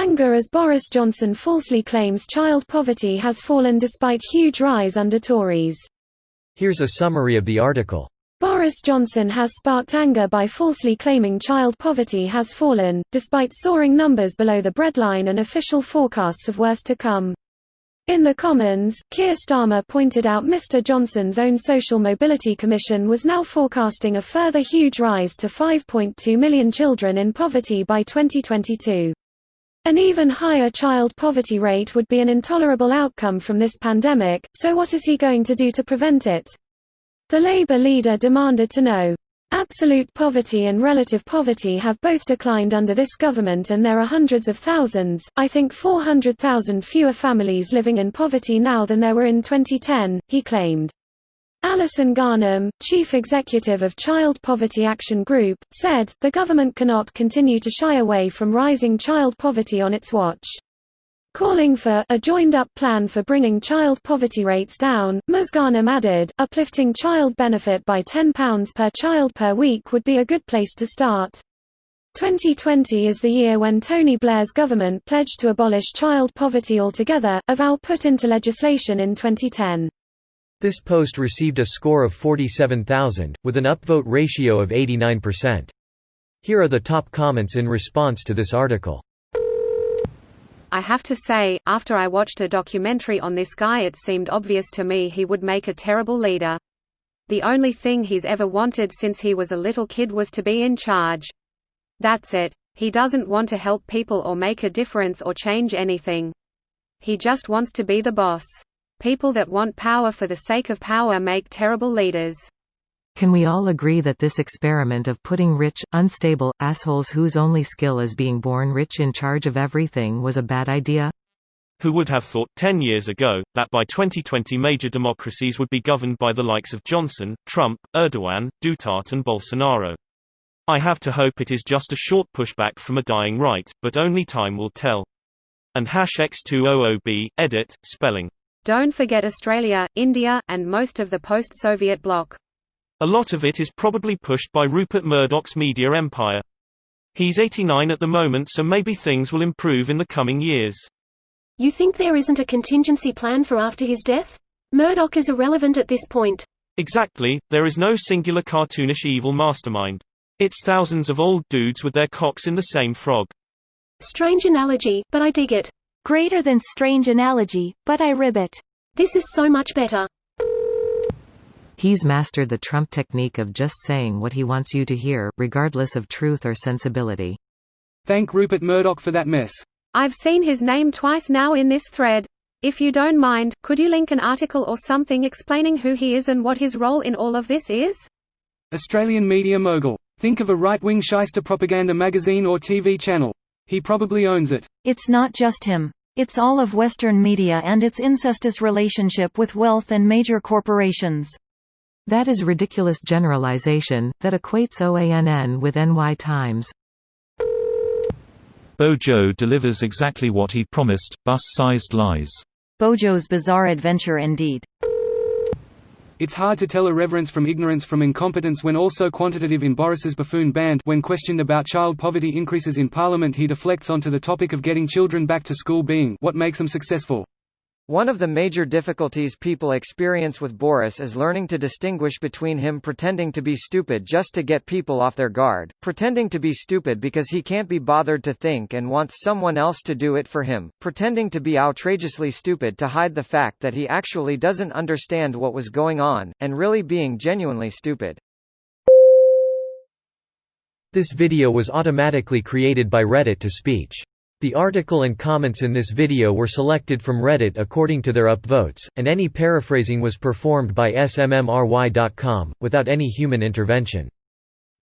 Anger as Boris Johnson falsely claims child poverty has fallen despite huge rise under Tories. Here's a summary of the article. Boris Johnson has sparked anger by falsely claiming child poverty has fallen, despite soaring numbers below the breadline and official forecasts of worse to come. In the Commons, Keir Starmer pointed out Mr. Johnson's own Social Mobility Commission was now forecasting a further huge rise to 5.2 million children in poverty by 2022. An even higher child poverty rate would be an intolerable outcome from this pandemic, so what is he going to do to prevent it? The Labour leader demanded to know. Absolute poverty and relative poverty have both declined under this government, and there are hundreds of thousands, I think 400,000 fewer families living in poverty now than there were in 2010, he claimed. Alison Garnham, chief executive of Child Poverty Action Group, said, "The government cannot continue to shy away from rising child poverty on its watch." Calling for a joined-up plan for bringing child poverty rates down, Ms. Garnham added, uplifting child benefit by £10 per child per week would be a good place to start. 2020 is the year when Tony Blair's government pledged to abolish child poverty altogether, a vow put into legislation in 2010. This post received a score of 47,000, with an upvote ratio of 89%. Here are the top comments in response to this article. I have to say, after I watched a documentary on this guy, it seemed obvious to me he would make a terrible leader. The only thing he's ever wanted since he was a little kid was to be in charge. That's it. He doesn't want to help people or make a difference or change anything. He just wants to be the boss. People that want power for the sake of power make terrible leaders. Can we all agree that this experiment of putting rich, unstable, assholes whose only skill is being born rich in charge of everything was a bad idea? Who would have thought 10 years ago, that by 2020 major democracies would be governed by the likes of Johnson, Trump, Erdogan, Duterte and Bolsonaro? I have to hope it is just a short pushback from a dying right, but only time will tell. And #X200B, edit, spelling. Don't forget Australia, India, and most of the post-Soviet bloc. A lot of it is probably pushed by Rupert Murdoch's media empire. He's 89 at the moment, so maybe things will improve in the coming years. You think there isn't a contingency plan for after his death? Murdoch is irrelevant at this point. Exactly, there is no singular cartoonish evil mastermind. It's thousands of old dudes with their cocks in the same frog. Strange analogy, but I dig it. Greater than strange analogy, but I ribbit. This is so much better. He's mastered the Trump technique of just saying what he wants you to hear, regardless of truth or sensibility. Thank Rupert Murdoch for that mess. I've seen his name twice now in this thread. If you don't mind, could you link an article or something explaining who he is and what his role in all of this is? Australian media mogul. Think of a right-wing shyster propaganda magazine or TV channel. He probably owns it. It's not just him. It's all of Western media and its incestuous relationship with wealth and major corporations. That is ridiculous generalization, that equates OANN with NY Times. Bojo delivers exactly what he promised, bus-sized lies. Bojo's bizarre adventure indeed. It's hard to tell irreverence from ignorance from incompetence when also quantitative in Boris's buffoon band. When questioned about child poverty increases in Parliament, he deflects onto the topic of getting children back to school being what makes them successful. One of the major difficulties people experience with Boris is learning to distinguish between him pretending to be stupid just to get people off their guard, pretending to be stupid because he can't be bothered to think and wants someone else to do it for him, pretending to be outrageously stupid to hide the fact that he actually doesn't understand what was going on, and really being genuinely stupid. This video was automatically created by Reddit to speech. The article and comments in this video were selected from Reddit according to their upvotes, and any paraphrasing was performed by smmry.com, without any human intervention.